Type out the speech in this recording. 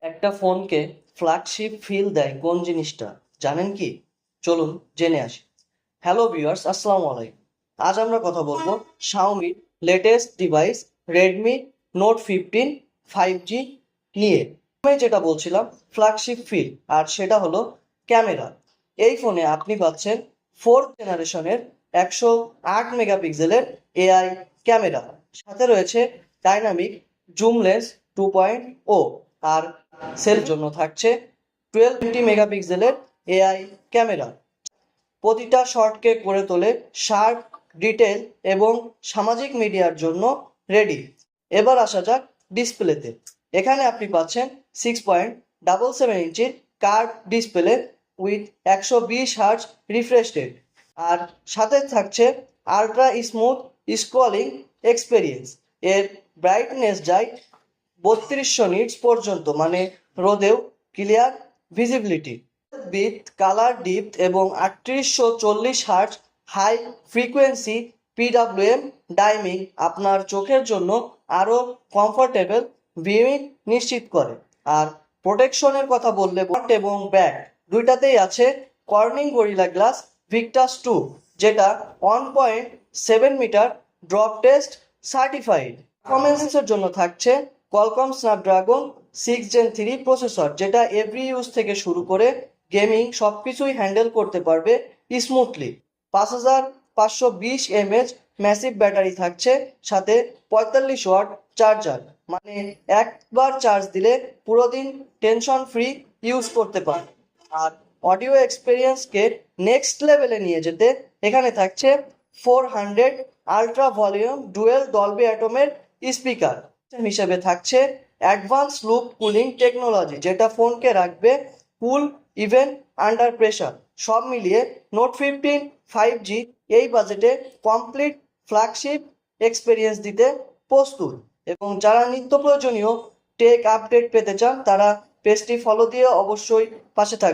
একটা ফোনকে flagship feel দেয় কোন জিনিসটা জানেন কি? চলুন জেনে আসি। হ্যালো ভিউয়ার্স, আসসালামু আলাইকুম। আজ আমরা কথা বলবো শাওমির latest device Redmi Note 15 5G নিয়ে। আমি যেটা বলছিলাম ফ্ল্যাগশিপ ফিল, আর সেটা হলো ক্যামেরা। এই ফোনে আপনি পাচ্ছেন 4th জেনারেশনের 108 মেগাপিক্সেলের এআই ক্যামেরা, সাথে রয়েছে ডাইনামিক জুম লেন্স 2.0, আর সেলফির জন্য থাকছে 12 মেগাপিক্সেলের এআই ক্যামেরা। প্রতিটা শটকে করে তোলে শার্প, ডিটেল এবং সামাজিক মিডিয়ার জন্য রেডি। এবার আসা যাক ডিসপ্লেতে। এখানে আপনি পাচ্ছেন 6.77 ইঞ্চির curve display with 120 hertz refresh rate, আর সাথে থাকছে আলট্রা স্মুথ স্ক্রলিং এক্সপেরিয়েন্স। এর ব্রাইটনেস যায় 3200 নিটস পর্যন্ত, মানে রোদেও clear visibility. With colour depth এবং 3840 hertz high frequency PWM dimming আপনার চোখের জন্য আরও কমফোর্টেবল ভিউইং নিশ্চিত করে। আর প্রোটেকশনের কথা বললে ফ্রন্ট এবং ব্যাক দুইটাতেই আছে কর্নিং গরিলা গ্লাস ভিক্টাস 2, যেটা 1.7 মিটার ড্রপ টেস্ট সার্টিফাইড। পারফরমেন্সের জন্য থাকছে কোয়ালকম স্ন্যাপড্রাগন 6 Gen 3 প্রসেসর, যেটা এভরি ইউজ থেকে শুরু করে গেমিং সব কিছুই হ্যান্ডেল করতে পারবে স্মুথলি। 5520 mAh ম্যাসিভ ব্যাটারি থাকছে, সাথে 45 ওয়াট চার্জার, মানে একবার চার্জ দিলে পুরো দিন টেনশন ফ্রি ইউজ করতে পারে। আর অডিও এক্সপিরিয়েন্সকে নেক্সট লেভেলে নিয়ে যেতে এখানে থাকছে 400 আলট্রা ভলিউম ডুয়েল ডলবি অ্যাটমের স্পিকার হিসেবে থাকছে অ্যাডভান্স লুপ কুলিং টেকনোলজি, যেটা ফোনকে রাখবে কুল ইভেন আন্ডার প্রেশার। সব মিলিয়ে নোট 15 5G এই বাজেটে কমপ্লিট ফ্ল্যাগশিপ এক্সপিরিয়েন্স দিতে প্রস্তুত। এবং যারা নিত্য প্রয়োজনীয় টেক আপডেট পেতে চান, তারা পেজটি ফলো দিয়ে অবশ্যই পাশে থাকবে।